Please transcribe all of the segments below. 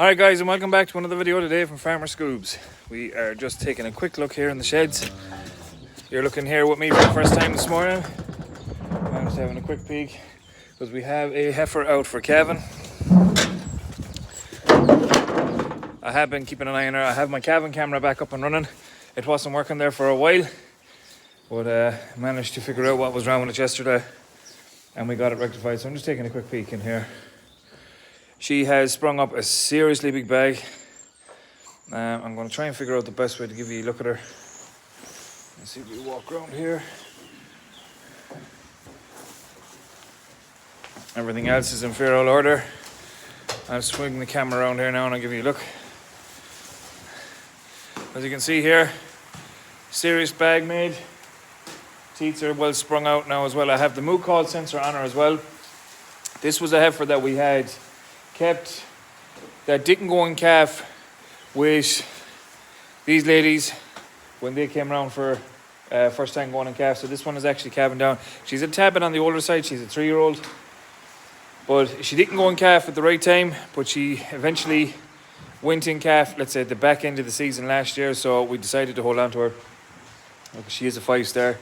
Alright guys, and welcome back to another video today from Farmer Scoobs. We are just taking a quick look here in the sheds. You're looking here with me for the first time this morning. I'm just having a quick peek because we have a heifer out for calving. I have been keeping an eye on her. I have my calving camera back up and running. It wasn't working there for a while, but managed to figure out what was wrong with it yesterday and we got it rectified. So I'm just taking a quick peek in here. She has sprung up a seriously big bag. I'm going to try and figure out the best way to give you a look at her. Let's see if we walk around here. Everything else is in fair old order. I'll swing the camera around here now and I'll give you a look. As you can see here, serious bag made. Teats are well sprung out now as well. I have the moo call sensor on her as well. This was a heifer that we had kept that didn't go in calf with these ladies when they came around for first time going in calf. So this one is actually calving down. She's a tad bit on the older side. She's a 3-year-old, but she didn't go in calf at the right time, but she eventually went in calf, let's say at the back end of the season last year. So we decided to hold on to her. She is a 5-star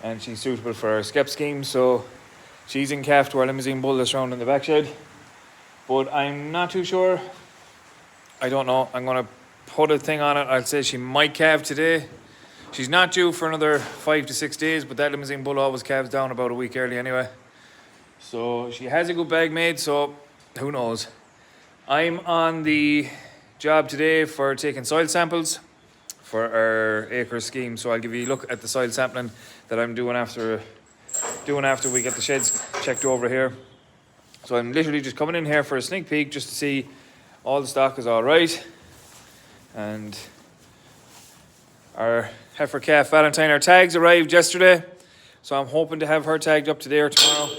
and she's suitable for our skep scheme. So she's in calf to our limousine bull that's round in the back shed. But I'm not too sure. I don't know. I'm going to put a thing on it. I'll say she might calve today. She's not due for another 5 to 6 days, but that limousine bull always calves down about a week early anyway. So she has a good bag made, so who knows. I'm on the job today for taking soil samples for our acre scheme. So I'll give you a look at the soil sampling that I'm doing after we get the sheds checked over here. So I'm literally just coming in here for a sneak peek just to see all the stock is all right. And our heifer calf Valentine, our tags arrived yesterday. So I'm hoping to have her tagged up today or tomorrow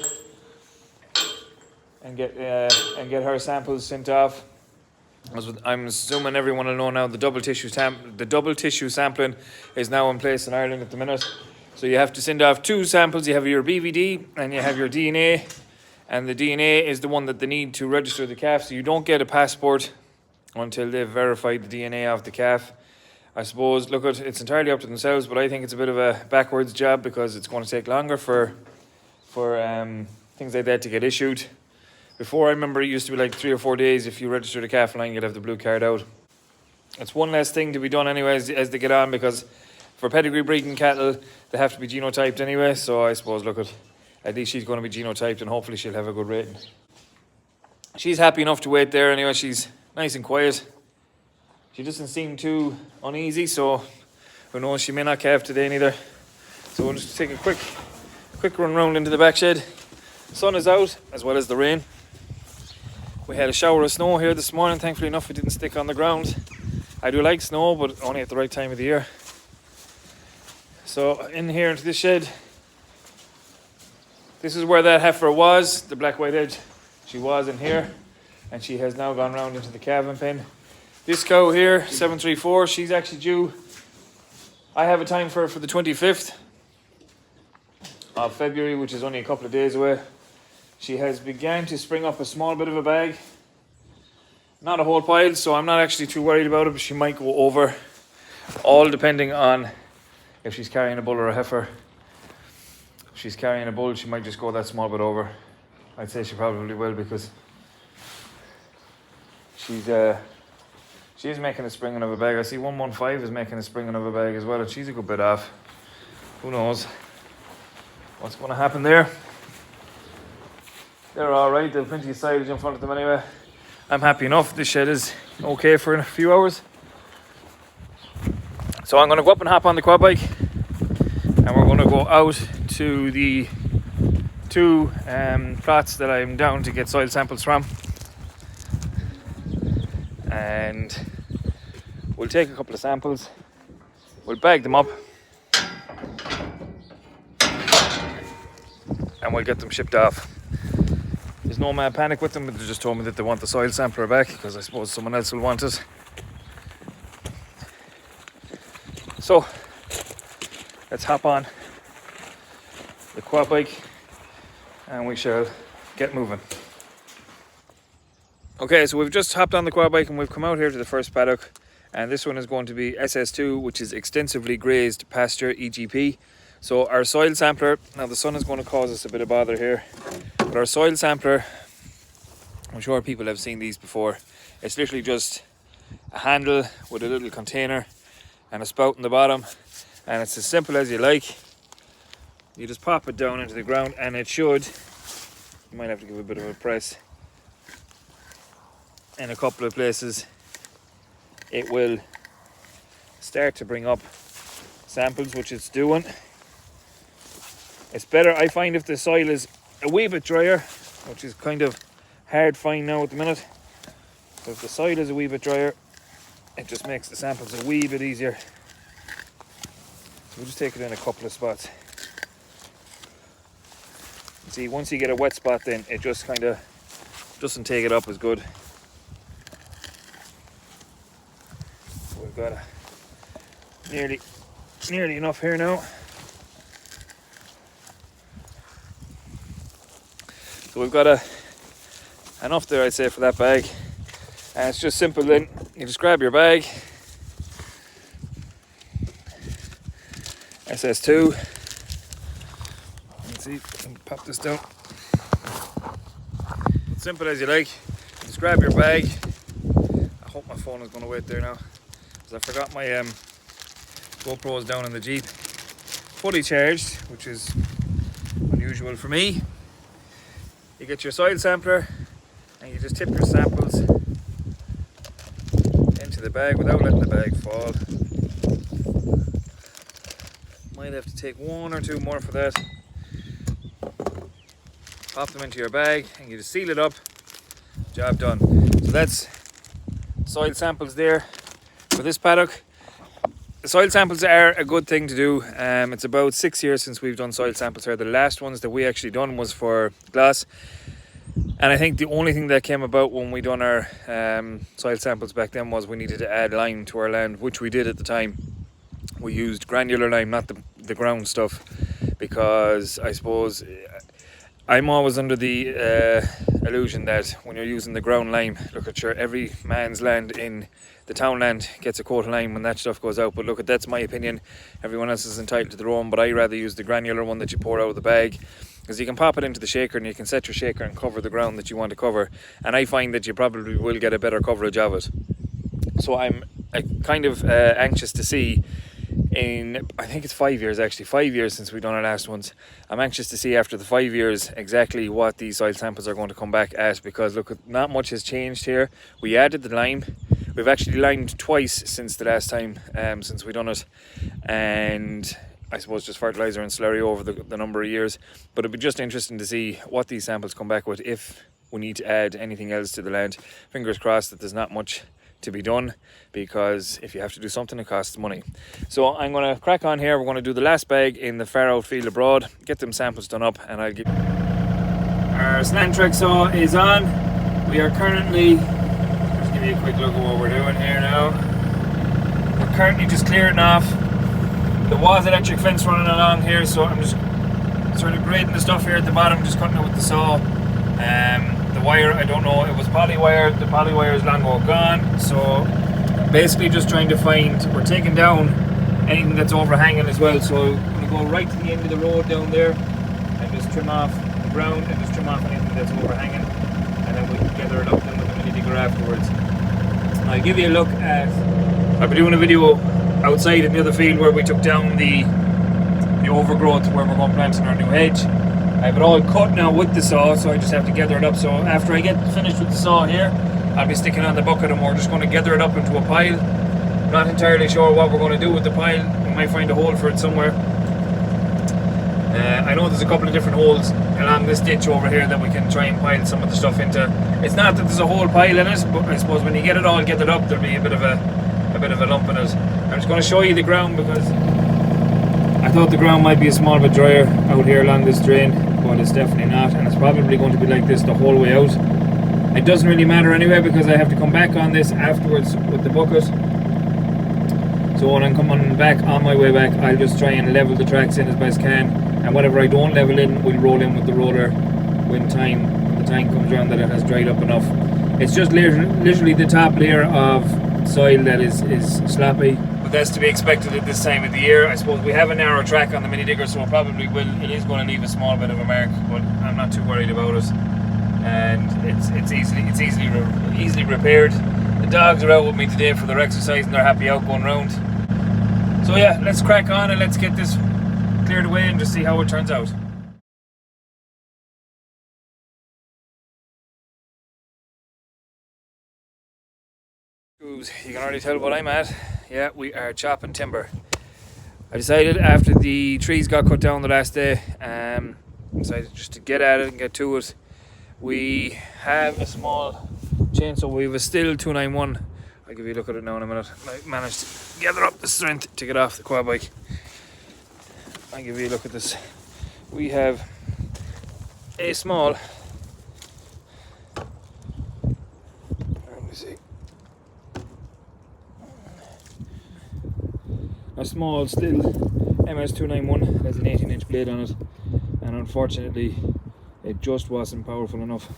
and get her samples sent off. I'm assuming everyone will know now the double tissue sampling is now in place in Ireland at the minute. So you have to send off 2 samples. You have your BVD and you have your DNA. And the DNA is the one that they need to register the calf. So you don't get a passport until they've verified the DNA of the calf. I suppose, look, it's entirely up to themselves, but I think it's a bit of a backwards job because it's going to take longer for things like that to get issued. Before, I remember it used to be like 3 or 4 days. If you registered a calf line, you'd have the blue card out. It's one less thing to be done anyways as they get on, because for pedigree breeding cattle, they have to be genotyped anyway. So I suppose, look, at least she's going to be genotyped and hopefully she'll have a good rating. She's happy enough to wait there anyway. She's nice and quiet. She doesn't seem too uneasy, so who knows, she may not calve today neither. So we'll just take a quick run round into the back shed. The sun is out as well as the rain. We had a shower of snow here this morning. Thankfully enough, it didn't stick on the ground. I do like snow, but only at the right time of the year. So in here into this shed, this is where that heifer was, the black white edge. She was in here and she has now gone round into the calving pen. This cow here, 734, she's actually due. I have a time for her for the 25th of February, which is only a couple of days away. She has begun to spring up a small bit of a bag. Not a whole pile, so I'm not actually too worried about it, but she might go over, all depending on if she's carrying a bull or a heifer. If she's carrying a bull, she might just go that small bit over. I'd say she probably will, because she is making a springing of a bag. I see 115 is making a springing of a bag as well, and she's a good bit off. Who knows what's going to happen there. They're all right. They've plenty of silage in front of them anyway. I'm happy enough. This shed is okay for a few hours. So I'm going to go up and hop on the quad bike and we're going to go out to the 2 plots that I'm down to get soil samples from. And we'll take a couple of samples. We'll bag them up. And we'll get them shipped off. There's no mad panic with them, but they just told me that they want the soil sampler back because I suppose someone else will want it. So let's hop on the quad bike and we shall get moving. Okay, so we've just hopped on the quad bike and we've come out here to the first paddock, and this one is going to be SS2, which is extensively grazed pasture, EGP. So our soil sampler, now the sun is going to cause us a bit of bother here, but our soil sampler, I'm sure people have seen these before. It's literally just a handle with a little container and a spout in the bottom, and it's as simple as you like. You just pop it down into the ground and it should, you might have to give a bit of a press, in a couple of places it will start to bring up samples, which it's doing. It's better, I find, if the soil is a wee bit drier, which is kind of hard to find now at the minute. So if the soil is a wee bit drier, it just makes the samples a wee bit easier. So we'll just take it in a couple of spots. See, once you get a wet spot, then it just kind of doesn't take it up as good. We've got nearly enough here now. So we've got enough there, I'd say, for that bag. And it's just simple then. You just grab your bag, SS2. Let's see, pop this down. Simple as you like. You just grab your bag. I hope my phone is going to wait there now, because I forgot my GoPro is down in the Jeep. Fully charged, which is unusual for me. You get your soil sampler and you just tip your samples into the bag without letting the bag fall. Might have to take one or two more for that. Pop them into your bag and you just seal it up. Job done. So that's soil samples there for this paddock. The soil samples are a good thing to do. It's about 6 years since we've done soil samples here. The last ones that we actually done was for glass. And I think the only thing that came about when we done our soil samples back then was we needed to add lime to our land, which we did at the time. We used granular lime, not the ground stuff, because I suppose I'm always under the illusion that when you're using the ground lime, look at your every man's land in the townland gets a coat of lime when that stuff goes out. But look, that's my opinion. Everyone else is entitled to their own, but I rather use the granular one that you pour out of the bag, because you can pop it into the shaker and you can set your shaker and cover the ground that you want to cover, and I find that you probably will get a better coverage of it. So I'm kind of anxious to see, in I think it's 5 years actually, 5 years since we've done our last ones. I'm anxious to see after the 5 years exactly what these soil samples are going to come back at, because look, not much has changed here. We added the lime. We've actually limed twice since the last time, since we done it, and I suppose just fertilizer and slurry over the number of years. But it'd be just interesting to see what these samples come back with, if we need to add anything else to the land. Fingers crossed that there's not much to be done, because if you have to do something, it costs money. So I'm going to crack on here. We're going to do the last bag in the far out field abroad, get them samples done up, and I'll give... Our slant track saw is on. We are currently, just give you a quick look at what we're doing here now. We're currently just clearing off. There was electric fence running along here, so I'm just sort of grading the stuff here at the bottom, just cutting it with the saw. The wire, I don't know, it was poly wire. The poly wire is long ago gone, so basically just trying to find, we're taking down anything that's overhanging as well. So I'm going to go right to the end of the road down there and just trim off the ground and just trim off anything that's overhanging, and then we can gather it up then with the mini digger afterwards. I'll give you a look at, I'll be doing a video outside in the other field where we took down the overgrowth where we're going planting our new hedge. I have it all cut now with the saw, so I just have to gather it up. So after I get finished with the saw here, I'll be sticking on the bucket and we're just going to gather it up into a pile. Not entirely sure what we're going to do with the pile. We might find a hole for it somewhere. I know there's a couple of different holes along this ditch over here that we can try and pile some of the stuff into. It's not that there's a whole pile in it, but I suppose when you get it all gathered up, there'll be a bit of a lump in it. I'm just going to show you the ground, because I thought the ground might be a small bit drier out here along this drain, but it's definitely not, and it's probably going to be like this the whole way out. It doesn't really matter anyway, because I have to come back on this afterwards with the bucket. So when I'm coming back, on my way back, I'll just try and level the tracks in as best I can, and whatever I don't level in, we'll roll in with the roller when the time comes around that it has dried up enough. It's just literally the top layer of soil that is sloppy. But that's to be expected at this time of the year. I suppose we have a narrow track on the mini digger, so it is going to leave a small bit of a mark, but I'm not too worried about it. And it's easily repaired. The dogs are out with me today for their exercise and they're happy out going round. So yeah, let's crack on and let's get this cleared away and just see how it turns out. Scoobs, you can already tell what I'm at. Yeah, we are chopping timber. I decided after the trees got cut down the last day, decided just to get at it and get to it. We have a small chainsaw. We have a Stihl 291. I'll give you a look at it now in a minute. I managed to gather up the strength to get off the quad bike. I'll give you a look at this. We have a small, let me see, a small Stihl MS291. Has an 18-inch blade on it, and unfortunately it just wasn't powerful enough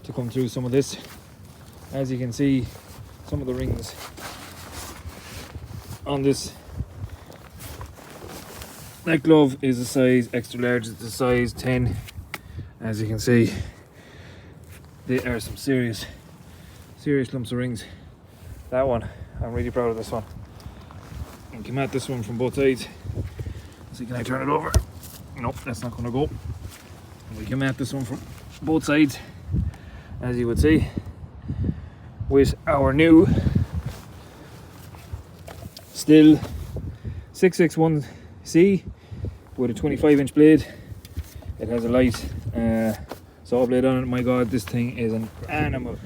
to come through some of this. As you can see, some of the rings on this neck glove is a size extra large. It's a size 10. As you can see, there are some serious lumps of rings. That one, I'm really proud of this one. And come at this one from both sides. So can I turn it over? Nope, that's not going to go. We come at this one from both sides, as you would see, with our new Stihl 661C with a 25-inch blade. It has a light saw blade on it. My god, this thing is an animal.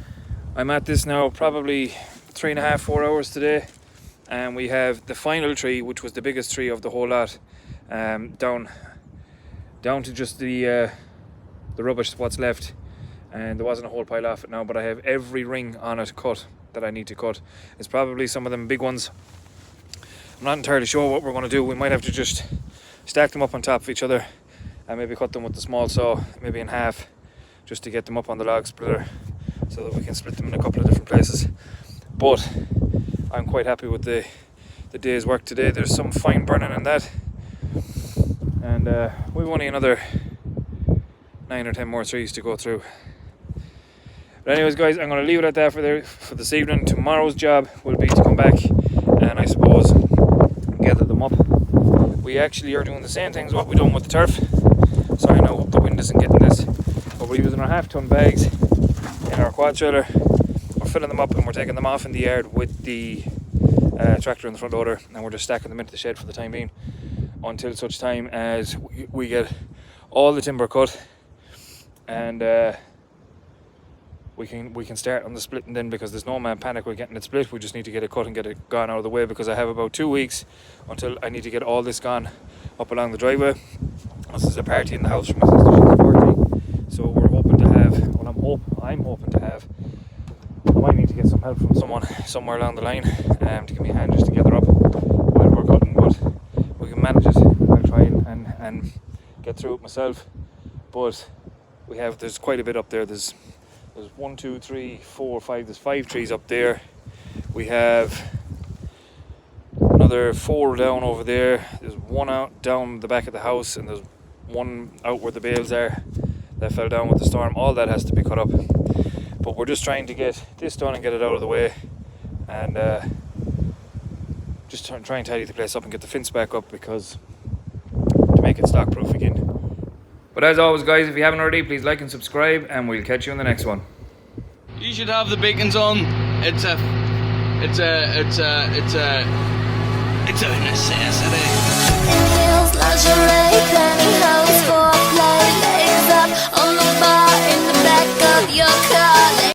I'm at this now probably 3.5-4 hours today, and we have the final tree, which was the biggest tree of the whole lot, down to just the rubbish, what's left, and there wasn't a whole pile off it now, but I have every ring on it cut that I need to cut. It's probably some of them big ones. I'm not entirely sure what we're going to do. We might have to just stack them up on top of each other and maybe cut them with the small saw, maybe in half, just to get them up on the log splitter so that we can split them in a couple of different places. But I'm quite happy with the day's work today. There's some fine burning in that, and we've only another 9 or 10 more trees to go through. But anyways guys, I'm going to leave it at that for this evening. Tomorrow's job will be to come back and I suppose gather them up. We actually are doing the same things what we done with the turf. Sorry, now hope the wind isn't getting this. But we're using our half-ton bags in our quad trailer. We're filling them up and we're taking them off in the yard with the tractor in the front loader, and we're just stacking them into the shed for the time being until such time as we get all the timber cut and we can start on the splitting then, because there's no man panic with getting it split. We just need to get it cut and get it gone out of the way, because I have about 2 weeks until I need to get all this gone up along the driveway. This is a party in the house for my sister's birthday, so we're hoping to have, well, I'm hoping to have, I might need to get some help from someone somewhere along the line to give me a hand just to gather up while we're cutting, but we can manage it. I'll try and get through it myself, but there's quite a bit up there. There's 1, 2, 3, 4, 5. There's 5 trees up there. We have another 4 down over there. There's 1 out down the back of the house, and there's 1 out where the bales are that fell down with the storm. All that has to be cut up. But we're just trying to get this done and get it out of the way, and just try and tidy the place up and get the fence back up, because to make it stock proof again. But as always guys, if you haven't already, please like and subscribe, and we'll catch you in the next one. You should have the beacons on. It's a necessity.